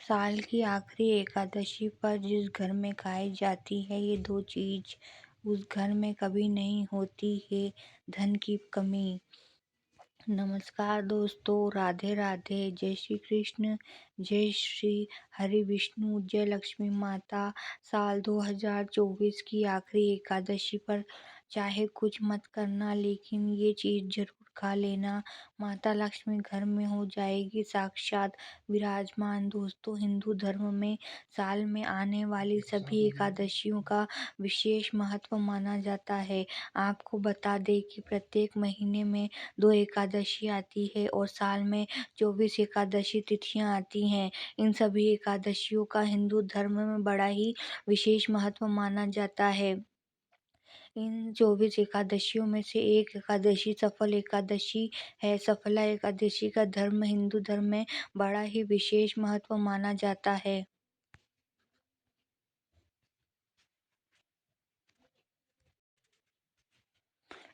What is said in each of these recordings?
साल की आखिरी एकादशी पर जिस घर में खाई जाती है ये दो चीज उस घर में कभी नहीं होती है धन की कमी। नमस्कार दोस्तों, राधे राधे, जय श्री कृष्ण, जय श्री हरि विष्णु, जय लक्ष्मी माता। साल 2024 की आखिरी एकादशी पर चाहे कुछ मत करना, लेकिन ये चीज़ जरूर खा लेना। माता लक्ष्मी घर में हो जाएगी साक्षात विराजमान। दोस्तों, हिंदू धर्म में साल में आने वाली सभी एकादशियों का विशेष महत्व माना जाता है। आपको बता दें कि प्रत्येक महीने में 2 एकादशी आती है और साल में 24 एकादशी तिथियां आती हैं। इन सभी एकादशियों का हिंदू धर्म में बड़ा ही विशेष महत्व माना जाता है। इन 24 एकादशियों में से एक एकादशी सफल एकादशी है। सफला एकादशी का धर्म हिंदू धर्म में बड़ा ही विशेष महत्व माना जाता है।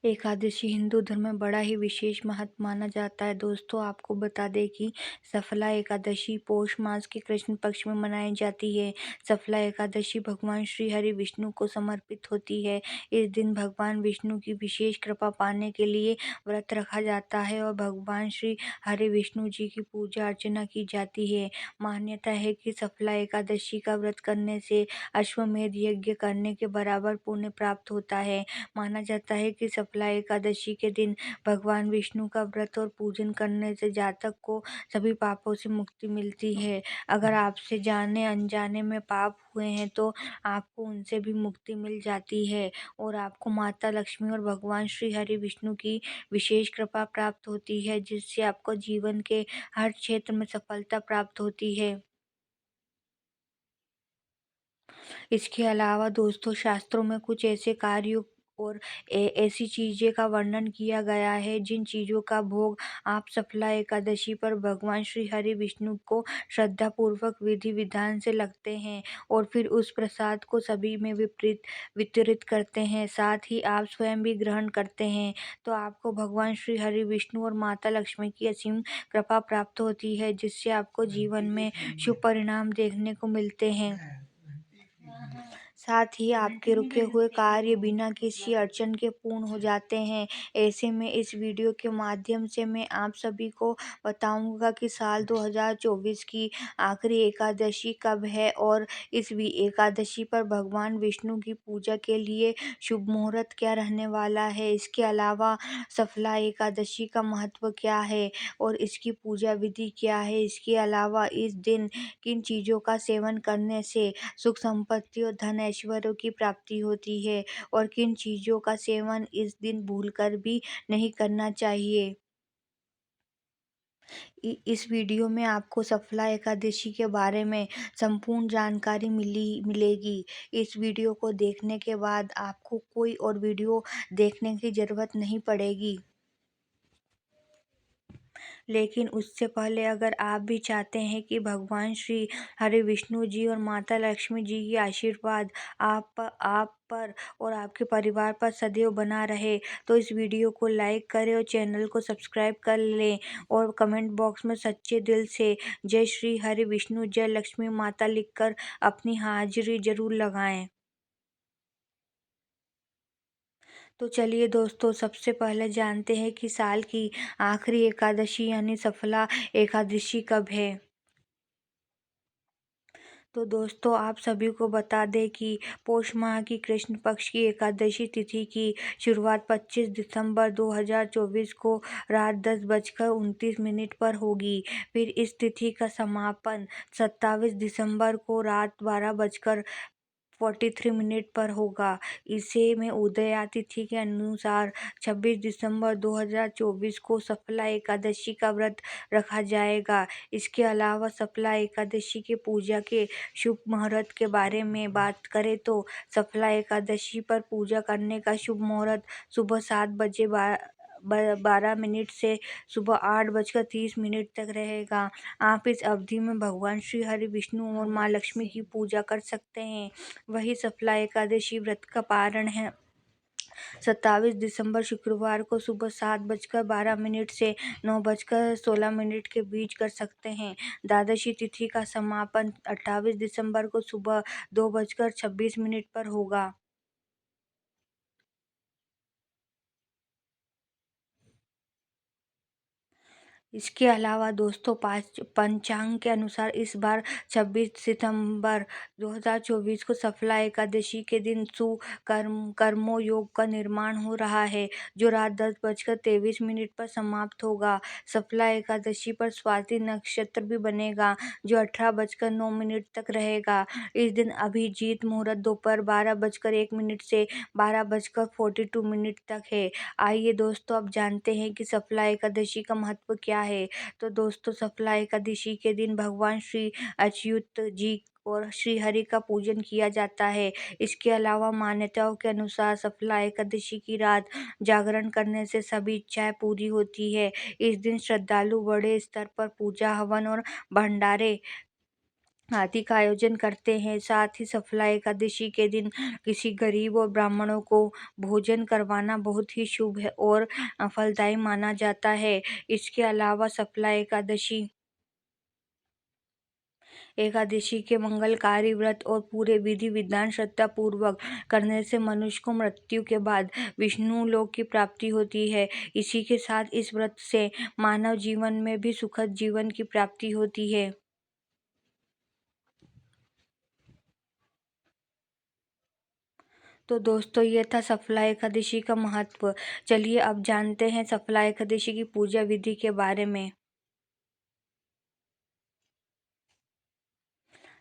एकादशी हिंदू धर्म में बड़ा ही विशेष महत्व माना जाता है। दोस्तों, आपको बता दें कि सफला एकादशी पौष मास के कृष्ण पक्ष में मनाई जाती है। सफला एकादशी भगवान श्री हरि विष्णु को समर्पित होती है। इस दिन भगवान विष्णु की विशेष कृपा पाने के लिए व्रत रखा जाता है और भगवान श्री हरि विष्णु जी की पूजा अर्चना की जाती है। मान्यता है कि सफला एकादशी का व्रत करने से अश्वमेध यज्ञ करने के बराबर पुण्य प्राप्त होता है। माना जाता है कि सफला एकादशी के दिन भगवान विष्णु का व्रत और पूजन करने से जातक को सभी पापों से मुक्ति मिलती है। अगर आपसे जाने अनजाने में पाप हुए हैं तो आपको उनसे भी मुक्ति मिल जाती है और आपको माता लक्ष्मी और भगवान श्री हरि विष्णु की विशेष कृपा प्राप्त होती है, जिससे आपको जीवन के हर क्षेत्र में सफलता प्राप्त होती है। इसके अलावा दोस्तों, शास्त्रों में कुछ ऐसे कार्यों और ऐसी चीज़ें का वर्णन किया गया है जिन चीज़ों का भोग आप सफला एकादशी पर भगवान श्री हरि विष्णु को श्रद्धा पूर्वक विधि विधान से लगते हैं और फिर उस प्रसाद को सभी में वितरित करते हैं, साथ ही आप स्वयं भी ग्रहण करते हैं, तो आपको भगवान श्री हरि विष्णु और माता लक्ष्मी की असीम कृपा प्राप्त होती है, जिससे आपको जीवन में शुभ परिणाम देखने को मिलते हैं। साथ ही आपके रुके हुए कार्य बिना किसी अड़चन के पूर्ण हो जाते हैं। ऐसे में इस वीडियो के माध्यम से मैं आप सभी को बताऊंगा कि साल 2024 की आखिरी एकादशी कब है और इस एकादशी पर भगवान विष्णु की पूजा के लिए शुभ मुहूर्त क्या रहने वाला है। इसके अलावा सफला एकादशी का महत्व क्या है और इसकी पूजा विधि क्या है। इसके अलावा इस दिन किन चीज़ों का सेवन करने से सुख संपत्ति और धन ऐश्वर्य की प्राप्ति होती है और किन चीज़ों का सेवन इस दिन भूलकर भी नहीं करना चाहिए। इस वीडियो में आपको सफला एकादशी के बारे में संपूर्ण जानकारी मिलेगी। इस वीडियो को देखने के बाद आपको कोई और वीडियो देखने की ज़रूरत नहीं पड़ेगी। लेकिन उससे पहले अगर आप भी चाहते हैं कि भगवान श्री हरि विष्णु जी और माता लक्ष्मी जी की आशीर्वाद आप पर और आपके परिवार पर सदैव बना रहे, तो इस वीडियो को लाइक करें और चैनल को सब्सक्राइब कर लें और कमेंट बॉक्स में सच्चे दिल से जय श्री हरि विष्णु, जय लक्ष्मी माता लिखकर अपनी हाजिरी जरूर लगाएं। तो चलिए दोस्तों, सबसे पहले जानते हैं कि साल की आखिरी एकादशी यानी सफला एकादशी कब है। तो दोस्तों, आप सभी को बता दें कि पौष माह की कृष्ण पक्ष की एकादशी तिथि की शुरुआत 25 दिसंबर 2024 को रात 10:29 पर होगी। फिर इस तिथि का समापन 27 दिसंबर को रात 12:43 पर होगा। इसे में उदया तिथि के अनुसार 26 दिसंबर 2024 को सफला एकादशी का व्रत रखा जाएगा। इसके अलावा सफला एकादशी की पूजा के शुभ मुहूर्त के बारे में बात करें तो सफला एकादशी पर पूजा करने का शुभ मुहूर्त सुबह 7 बजे 12 मिनट से सुबह 8:30 तक रहेगा। आप इस अवधि में भगवान श्री हरि विष्णु और माँ लक्ष्मी की पूजा कर सकते हैं। वही सफला एकादशी व्रत का पारण है 27 दिसंबर शुक्रवार को सुबह 7:12 से 9:16 के बीच कर सकते हैं। द्वादशी तिथि का समापन 28 दिसंबर को सुबह 2:26 पर होगा। इसके अलावा दोस्तों पंचांग के अनुसार इस बार 26 सितंबर 2024 को सफला एकादशी के दिन कर्मो योग का निर्माण हो रहा है, जो रात 10:23 पर समाप्त होगा। सफला एकादशी पर स्वाति नक्षत्र भी बनेगा, जो 18:09 तक रहेगा। इस दिन अभिजीत मुहूर्त दोपहर 12:01 से 12:42 तक है। आइए दोस्तों, अब जानते हैं कि सफला एकादशी का महत्व क्या है। तो दोस्तों, सफला एकादशी के दिन भगवान श्री अच्युत जी और श्री हरि का पूजन किया जाता है। इसके अलावा मान्यताओं के अनुसार सफला एकादशी की रात जागरण करने से सभी इच्छाएं पूरी होती है। इस दिन श्रद्धालु बड़े स्तर पर पूजा, हवन और भंडारे आदि का आयोजन करते हैं। साथ ही सफला एकादशी के दिन किसी गरीब और ब्राह्मणों को भोजन करवाना बहुत ही शुभ है और फलदायी माना जाता है। इसके अलावा सफला एकादशी के मंगलकारी व्रत और पूरे विधि विधान श्रद्धा पूर्वक करने से मनुष्य को मृत्यु के बाद विष्णु लोक की प्राप्ति होती है। इसी के साथ इस व्रत से मानव जीवन में भी सुखद जीवन की प्राप्ति होती है। तो दोस्तों, ये था सफला एकादशी का महत्व। चलिए अब जानते हैं सफला एकादशी की पूजा विधि के बारे में।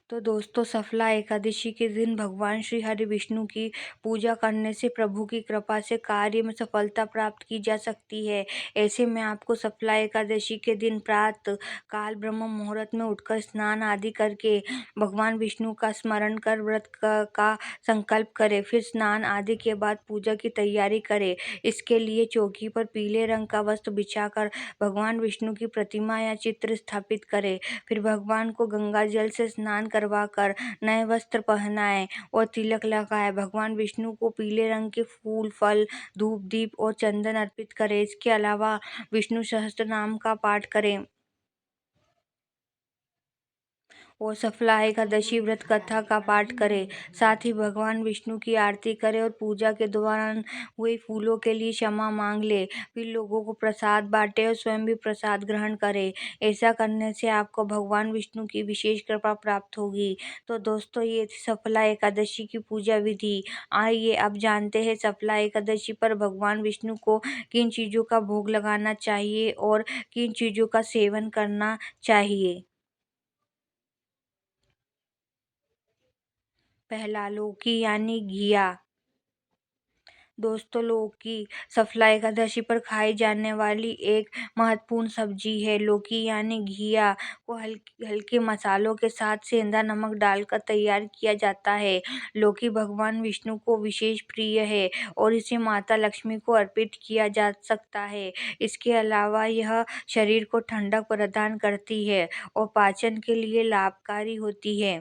तो दोस्तों, सफला एकादशी के दिन भगवान श्री हरि विष्णु की पूजा करने से प्रभु की कृपा से कार्य में सफलता प्राप्त की जा सकती है। ऐसे में आपको सफला एकादशी के दिन प्रातः काल ब्रह्म मुहूर्त में उठकर स्नान आदि करके भगवान विष्णु का स्मरण कर व्रत का संकल्प करें। फिर स्नान आदि के बाद पूजा की तैयारी करें। इसके लिए चौकी पर पीले रंग का वस्त्र बिछाकर भगवान विष्णु की प्रतिमा या चित्र स्थापित करें। फिर भगवान को गंगा जल से स्नान करवाकर नए वस्त्र पहनाएं और तिलक लगाएं। भगवान विष्णु को पीले रंग के फूल, फल, धूप, दीप और चंदन अर्पित करें। इसके अलावा विष्णु सहस्त्र नाम का पाठ करें और सफला एकादशी व्रत कथा का पाठ करें। साथ ही भगवान विष्णु की आरती करें और पूजा के दौरान हुए फूलों के लिए क्षमा मांग ले। फिर लोगों को प्रसाद बांटे और स्वयं भी प्रसाद ग्रहण करें। ऐसा करने से आपको भगवान विष्णु की विशेष कृपा प्राप्त होगी। तो दोस्तों, ये थी सफला एकादशी की पूजा विधि। आइए अब जानते हैं सफला एकादशी पर भगवान विष्णु को किन चीज़ों का भोग लगाना चाहिए और किन चीज़ों का सेवन करना चाहिए। पहला, लौकी यानी घिया। दोस्तों, लौकी सफला एकादशी पर खाई जाने वाली एक महत्वपूर्ण सब्जी है। लौकी यानी घिया को हल्के हल्के मसालों के साथ सेंधा नमक डालकर तैयार किया जाता है। लौकी भगवान विष्णु को विशेष प्रिय है और इसे माता लक्ष्मी को अर्पित किया जा सकता है। इसके अलावा यह शरीर को ठंडक प्रदान करती है और पाचन के लिए लाभकारी होती है।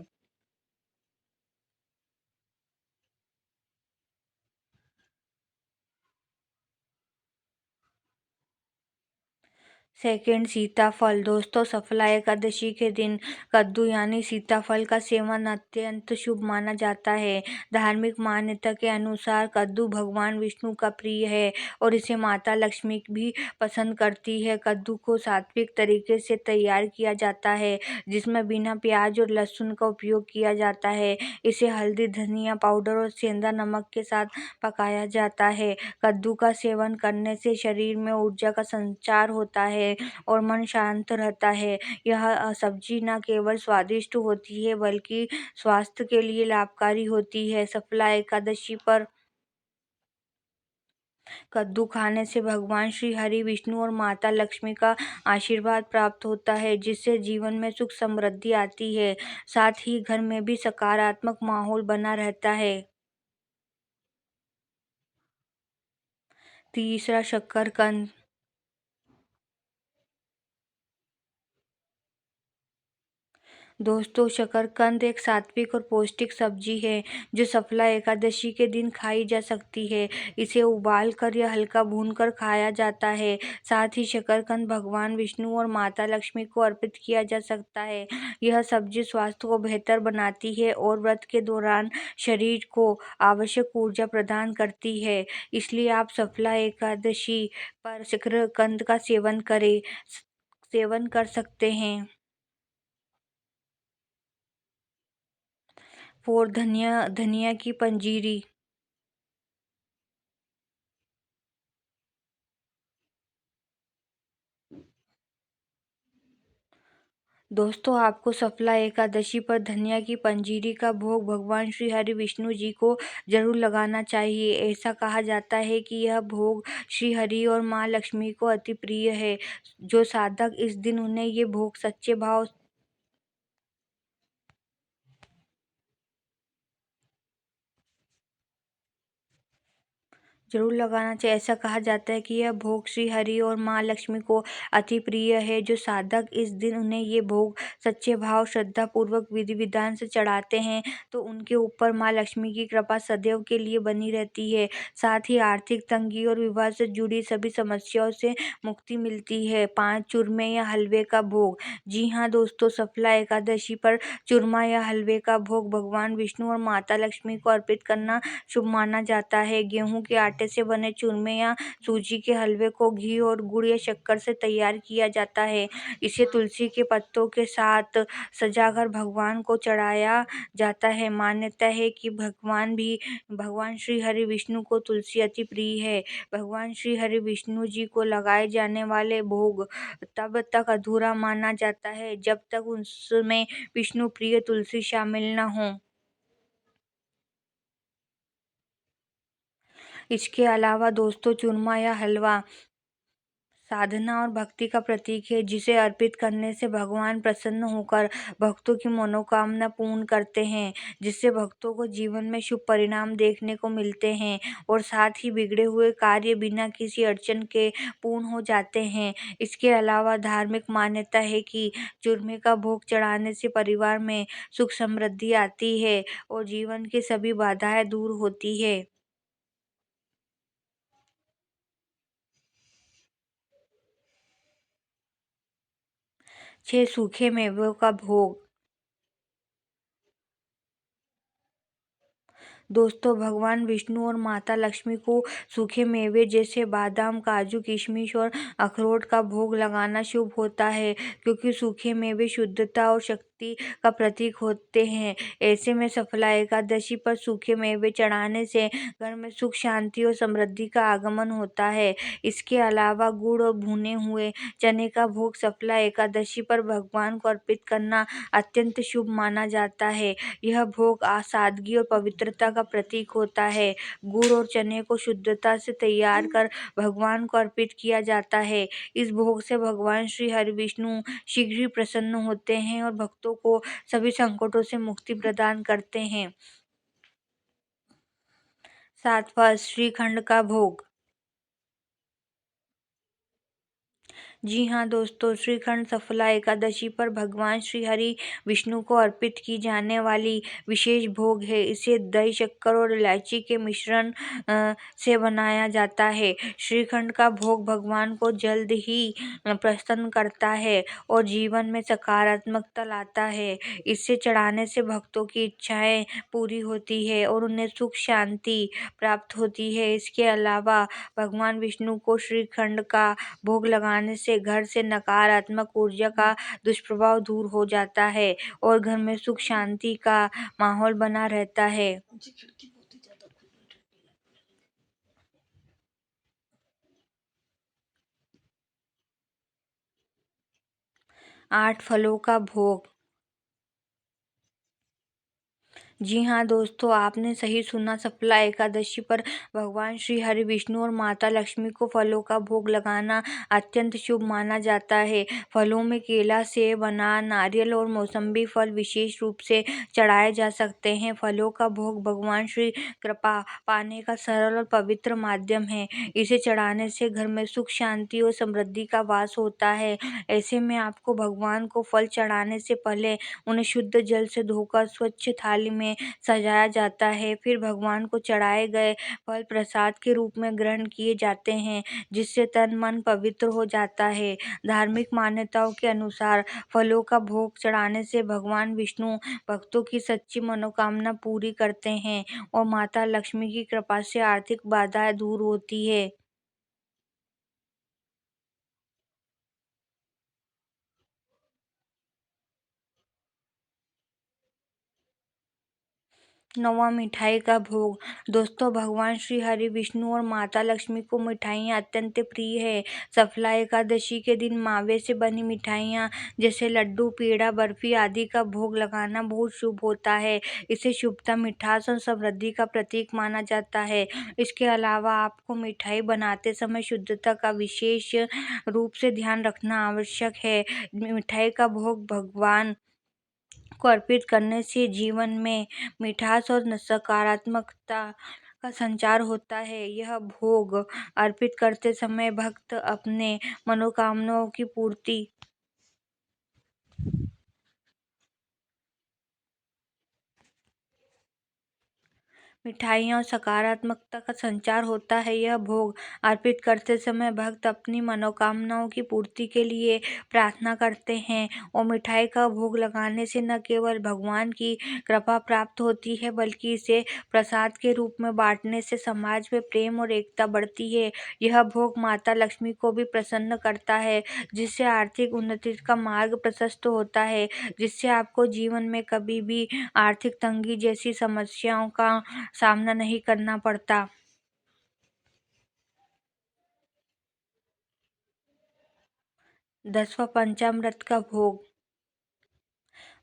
सेकंड, सीताफल। दोस्तों, सफला एकादशी के दिन कद्दू यानी सीताफल का सेवन अत्यंत शुभ माना जाता है। धार्मिक मान्यता के अनुसार कद्दू भगवान विष्णु का प्रिय है और इसे माता लक्ष्मी भी पसंद करती है। कद्दू को सात्विक तरीके से तैयार किया जाता है, जिसमें बिना प्याज और लहसुन का उपयोग किया जाता है। इसे हल्दी, धनिया पाउडर और सेंधा नमक के साथ पकाया जाता है। कद्दू का सेवन करने से शरीर में ऊर्जा का संचार होता है और मन शांत रहता है। यह सब्जी न केवल स्वादिष्ट होती है बल्कि स्वास्थ्य के लिए लाभकारी होती है। सफला एकादशी पर कद्दू खाने से भगवान श्री हरि विष्णु और माता लक्ष्मी का आशीर्वाद प्राप्त होता है, जिससे जीवन में सुख समृद्धि आती है। साथ ही घर में भी सकारात्मक माहौल बना रहता है। तीसरा, शकरकंद। दोस्तों, शकरकंद एक सात्विक और पौष्टिक सब्जी है जो सफला एकादशी के दिन खाई जा सकती है। इसे उबालकर या हल्का भूनकर खाया जाता है। साथ ही शकरकंद भगवान विष्णु और माता लक्ष्मी को अर्पित किया जा सकता है। यह सब्जी स्वास्थ्य को बेहतर बनाती है और व्रत के दौरान शरीर को आवश्यक ऊर्जा प्रदान करती है। इसलिए आप सफला एकादशी पर शकरकंद का सेवन कर सकते हैं। और धनिया धनिया की पंजीरी। दोस्तों, आपको सफला एकादशी पर धनिया की पंजीरी का भोग भगवान श्री हरि विष्णु जी को जरूर लगाना चाहिए। ऐसा कहा जाता है कि यह भोग श्री हरि और माँ लक्ष्मी को अति प्रिय है। जो साधक इस दिन उन्हें ये भोग सच्चे भाव जरूर लगाना चाहिए। ऐसा कहा जाता है कि यह भोग श्री हरि और माँ लक्ष्मी को अति प्रिय है। जो साधक इस दिन उन्हें ये भोग सच्चे भाव श्रद्धा पूर्वक विधि विधान से चढ़ाते हैं तो उनके ऊपर माँ लक्ष्मी की कृपा सदैव के लिए बनी रहती है। साथ ही आर्थिक तंगी और विवाह से जुड़ी सभी समस्याओं से मुक्ति मिलती है। 5 चूरमे या हलवे का भोग। जी हाँ दोस्तों, सफला एकादशी पर चूरमा या हलवे का भोग भगवान विष्णु और माता लक्ष्मी को अर्पित करना शुभ माना जाता है। गेहूं के आटे से बने चूरमे या सूजी के हलवे को घी और गुड़ या शक्कर से तैयार किया जाता है। इसे तुलसी के पत्तों के साथ सजाकर भगवान को चढ़ाया जाता है। मान्यता है कि भगवान श्री हरि विष्णु को तुलसी अति प्रिय है। भगवान श्री हरि विष्णु जी को लगाए जाने वाले भोग तब तक अधूरा माना जाता है जब तक उसमें विष्णु प्रिय तुलसी शामिल न हो। इसके अलावा दोस्तों, चूरमा या हलवा साधना और भक्ति का प्रतीक है जिसे अर्पित करने से भगवान प्रसन्न होकर भक्तों की मनोकामना पूर्ण करते हैं, जिससे भक्तों को जीवन में शुभ परिणाम देखने को मिलते हैं और साथ ही बिगड़े हुए कार्य बिना किसी अड़चन के पूर्ण हो जाते हैं। इसके अलावा धार्मिक मान्यता है कि चूरमे का भोग चढ़ाने से परिवार में सुख समृद्धि आती है और जीवन की सभी बाधाएं दूर होती है। 6 सूखे मेवों का भोग। दोस्तों, भगवान विष्णु और माता लक्ष्मी को सूखे मेवे जैसे बादाम, काजू, किशमिश और अखरोट का भोग लगाना शुभ होता है क्योंकि सूखे मेवे शुद्धता और शक्ति का प्रतीक होते हैं। ऐसे में सफला एकादशी पर सूखे मेवे चढ़ाने से घर में सुख, शांति और समृद्धि का आगमन होता है। इसके अलावा गुड़ और भुने हुए चने का भोग सफला एकादशी पर भगवान को अर्पित करना अत्यंत शुभ माना जाता है। यह भोग सादगी और पवित्रता का प्रतीक होता है। गुड़ और चने को शुद्धता से तैयार कर भगवान को अर्पित किया जाता है। इस भोग से भगवान श्री हरि विष्णु शीघ्र ही प्रसन्न होते हैं और भक्तों को सभी संकटों से मुक्ति प्रदान करते हैं। 7वां, श्रीखंड का भोग। जी हाँ दोस्तों, श्रीखंड सफला एकादशी पर भगवान श्री हरि विष्णु को अर्पित की जाने वाली विशेष भोग है। इसे दही, शक्कर और इलायची के मिश्रण से बनाया जाता है। श्रीखंड का भोग भगवान को जल्द ही प्रसन्न करता है और जीवन में सकारात्मकता लाता है। इसे चढ़ाने से भक्तों की इच्छाएं पूरी होती है और उन्हें सुख शांति प्राप्त होती है। इसके अलावा भगवान विष्णु को श्रीखंड का भोग लगाने से घर से नकारात्मक ऊर्जा का दुष्प्रभाव दूर हो जाता है और घर में सुख शांति का माहौल बना रहता है। 8 फलों का भोग। जी हाँ दोस्तों, आपने सही सुना। सफला एकादशी पर भगवान श्री हरि विष्णु और माता लक्ष्मी को फलों का भोग लगाना अत्यंत शुभ माना जाता है। फलों में केला, सेब, अनार, नारियल और मौसम्बी फल विशेष रूप से चढ़ाए जा सकते हैं। फलों का भोग भगवान श्री कृपा पाने का सरल और पवित्र माध्यम है। इसे चढ़ाने से घर में सुख, शांति और समृद्धि का वास होता है। ऐसे में आपको भगवान को फल चढ़ाने से पहले उन्हें शुद्ध जल से धोकर स्वच्छ थाली में सजाया जाता है। फिर भगवान को चढ़ाए गए फल प्रसाद के रूप में ग्रहण किए जाते हैं, जिससे तन मन पवित्र हो जाता है। धार्मिक मान्यताओं के अनुसार फलों का भोग चढ़ाने से भगवान विष्णु भक्तों की सच्ची मनोकामना पूरी करते हैं और माता लक्ष्मी की कृपा से आर्थिक बाधाएं दूर होती है। नौवां मिठाई का भोग। दोस्तों, भगवान श्री हरि विष्णु और माता लक्ष्मी को मिठाइयाँ अत्यंत प्रिय है। सफला एकादशी के दिन मावे से बनी मिठाइयाँ जैसे लड्डू, पेड़ा, बर्फी आदि का भोग लगाना बहुत शुभ होता है। इसे शुभता, मिठास और समृद्धि का प्रतीक माना जाता है। इसके अलावा आपको मिठाई बनाते समय शुद्धता का विशेष रूप से ध्यान रखना आवश्यक है। मिठाई का भोग भगवान को अर्पित करने से जीवन में मिठास और सकारात्मकता का संचार होता है। यह भोग अर्पित करते समय भक्त अपने मनोकामनाओं की पूर्ति मिठाइयों और सकारात्मकता का संचार होता है। यह भोग अर्पित करते समय भक्त अपनी मनोकामनाओं की पूर्ति के लिए प्रार्थना करते हैं और मिठाई का भोग लगाने से न केवल भगवान की कृपा प्राप्त होती है, बल्कि इसे प्रसाद के रूप में बांटने से समाज में प्रेम और एकता बढ़ती है। यह भोग माता लक्ष्मी को भी प्रसन्न करता है, जिससे आर्थिक उन्नति का मार्ग प्रशस्त होता है, जिससे आपको जीवन में कभी भी आर्थिक तंगी जैसी समस्याओं का सामना नहीं करना पड़ता। 10वां पंचामृत का भोग।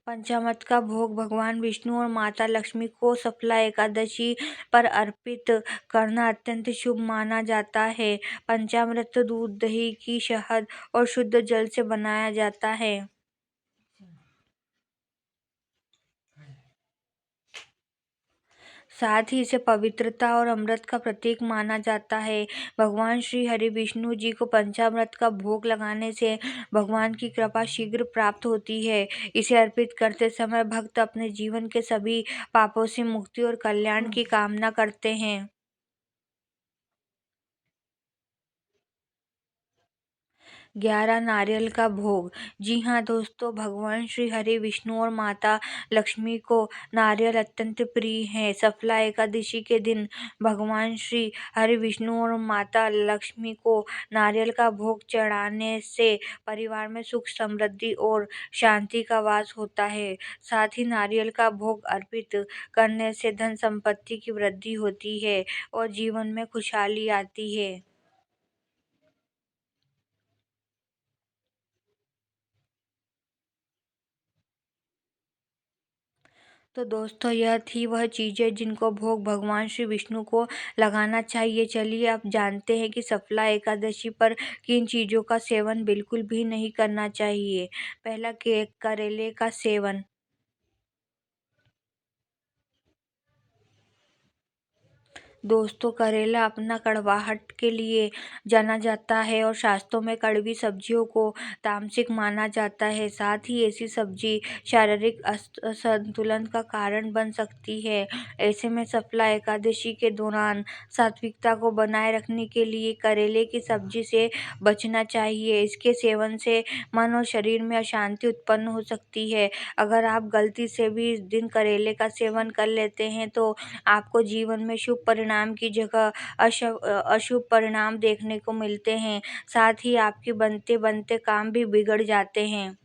पंचामृत का भोग भगवान विष्णु और माता लक्ष्मी को सफला एकादशी पर अर्पित करना अत्यंत शुभ माना जाता है। पंचामृत दूध, दही, घी, शहद और शुद्ध जल से बनाया जाता है। साथ ही इसे पवित्रता और अमृत का प्रतीक माना जाता है। भगवान श्री हरि विष्णु जी को पंचामृत का भोग लगाने से भगवान की कृपा शीघ्र प्राप्त होती है। इसे अर्पित करते समय भक्त अपने जीवन के सभी पापों से मुक्ति और कल्याण की कामना करते हैं। 11 नारियल का भोग। जी हाँ दोस्तों, भगवान श्री हरि विष्णु और माता लक्ष्मी को नारियल अत्यंत प्रिय है। सफला एकादशी के दिन भगवान श्री हरि विष्णु और माता लक्ष्मी को नारियल का भोग चढ़ाने से परिवार में सुख, समृद्धि और शांति का वास होता है। साथ ही नारियल का भोग अर्पित करने से धन संपत्ति की वृद्धि होती है और जीवन में खुशहाली आती है। तो दोस्तों, यह थी वह चीज़ें जिनको भोग भगवान श्री विष्णु को लगाना चाहिए। चलिए अब जानते हैं कि सफला एकादशी पर किन चीज़ों का सेवन बिल्कुल भी नहीं करना चाहिए। पहला, करेले का सेवन। दोस्तों, करेला अपना कड़वाहट के लिए जाना जाता है और शास्त्रों में कड़वी सब्जियों को तामसिक माना जाता है। साथ ही ऐसी सब्जी शारीरिक असंतुलन का कारण बन सकती है। ऐसे में सफला एकादशी के दौरान सात्विकता को बनाए रखने के लिए करेले की सब्जी से बचना चाहिए। इसके सेवन से मन और शरीर में अशांति उत्पन्न हो सकती है। अगर आप गलती से भी इस दिन करेले का सेवन कर लेते हैं तो आपको जीवन में शुभ परिणाम की जगह अशुभ परिणाम देखने को मिलते हैं। साथ ही आपके बनते बनते काम भी बिगड़ जाते हैं।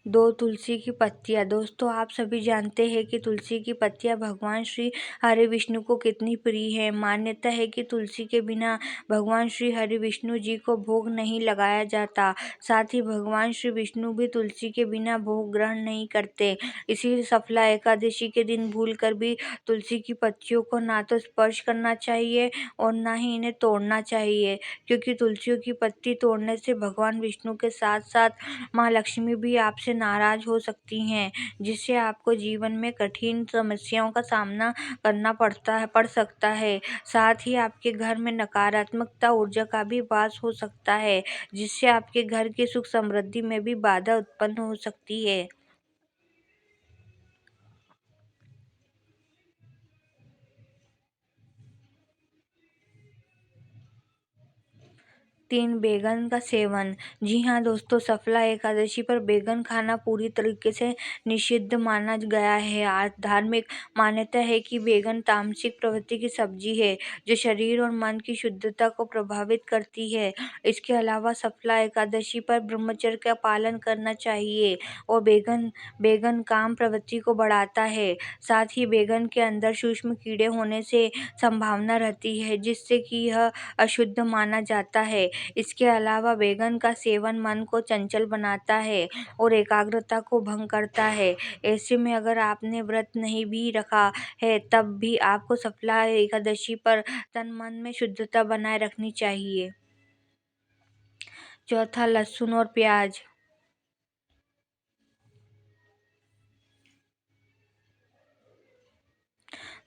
दो तुलसी की पत्तियाँ। दोस्तों, आप सभी जानते हैं कि तुलसी की पत्तियाँ भगवान श्री हरि विष्णु को कितनी प्रिय है। मान्यता है कि तुलसी के बिना भगवान श्री हरि विष्णु जी को भोग नहीं लगाया जाता। साथ ही भगवान श्री विष्णु भी तुलसी के बिना भोग ग्रहण नहीं करते। इसीलिए सफला एकादशी के दिन भूलकर भी तुलसी की पत्तियों को ना तो स्पर्श करना चाहिए और ना ही इन्हें तोड़ना चाहिए, क्योंकि तुलसियों की पत्ती तोड़ने से भगवान विष्णु के साथ साथ माँ लक्ष्मी भी आपसे नाराज हो सकती हैं, जिससे आपको जीवन में कठिन समस्याओं का सामना करना पड़ सकता है। साथ ही आपके घर में नकारात्मकता ऊर्जा का भी वास हो सकता है, जिससे आपके घर की सुख समृद्धि में भी बाधा उत्पन्न हो सकती है। 3 बैगन का सेवन। जी हाँ दोस्तों, सफला एकादशी पर बैगन खाना पूरी तरीके से निषिद्ध माना गया है। धार्मिक मान्यता है कि बैगन तामसिक प्रवृत्ति की सब्जी है, जो शरीर और मन की शुद्धता को प्रभावित करती है। इसके अलावा सफला एकादशी पर ब्रह्मचर्य का पालन करना चाहिए और बैगन बैगन काम प्रवृत्ति को बढ़ाता है। साथ ही बैगन के अंदर सूक्ष्म कीड़े होने से संभावना रहती है, जिससे कि यह अशुद्ध माना जाता है। इसके अलावा बैगन का सेवन मन को चंचल बनाता है और एकाग्रता को भंग करता है। ऐसे में अगर आपने व्रत नहीं भी रखा है, तब भी आपको सफला एकादशी पर तन मन में शुद्धता बनाए रखनी चाहिए। चौथा, लहसुन और प्याज।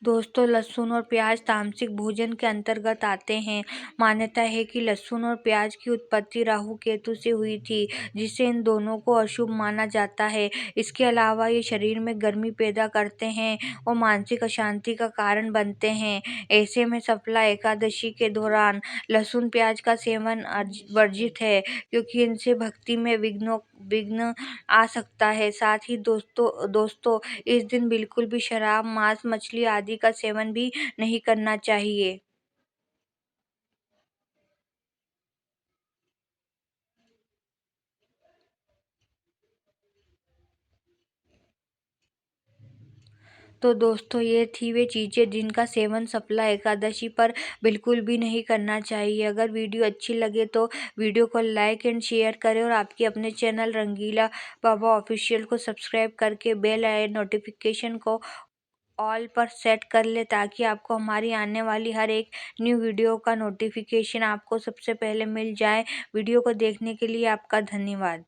दोस्तों, लहसुन और प्याज तामसिक भोजन के अंतर्गत आते हैं। मान्यता है कि लहसुन और प्याज की उत्पत्ति राहु केतु से हुई थी, जिससे इन दोनों को अशुभ माना जाता है। इसके अलावा ये शरीर में गर्मी पैदा करते हैं और मानसिक अशांति का कारण बनते हैं। ऐसे में सफला एकादशी के दौरान लहसुन प्याज का सेवन वर्जित है, क्योंकि इनसे भक्ति में विघ्न आ सकता है। साथ ही दोस्तों इस दिन बिल्कुल भी शराब, मांस, मछली आदि का सेवन भी नहीं करना चाहिए। तो दोस्तों, ये थी वे चीज़ें जिनका सेवन सफला एकादशी पर बिल्कुल भी नहीं करना चाहिए। अगर वीडियो अच्छी लगे तो वीडियो को लाइक एंड शेयर करें और आपके अपने चैनल रंगीला बाबा ऑफिशियल को सब्सक्राइब करके बेल आइकन नोटिफिकेशन को ऑल पर सेट कर ले, ताकि आपको हमारी आने वाली हर एक न्यू वीडियो का नोटिफिकेशन आपको सबसे पहले मिल जाए। वीडियो को देखने के लिए आपका धन्यवाद।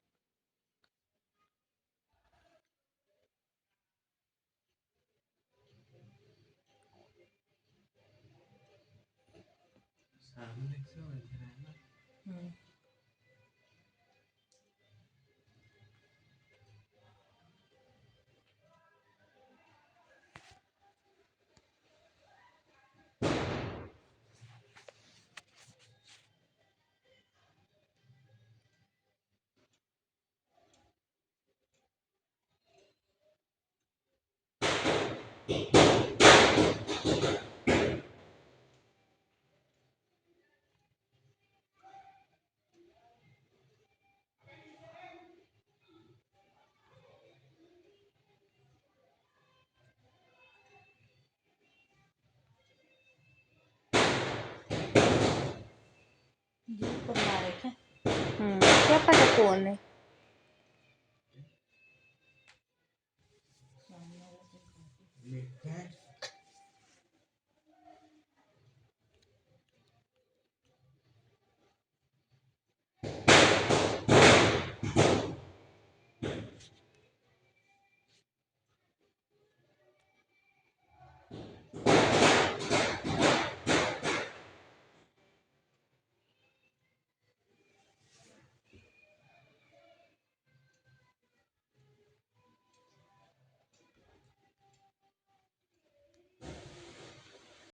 क्या पता कौन है।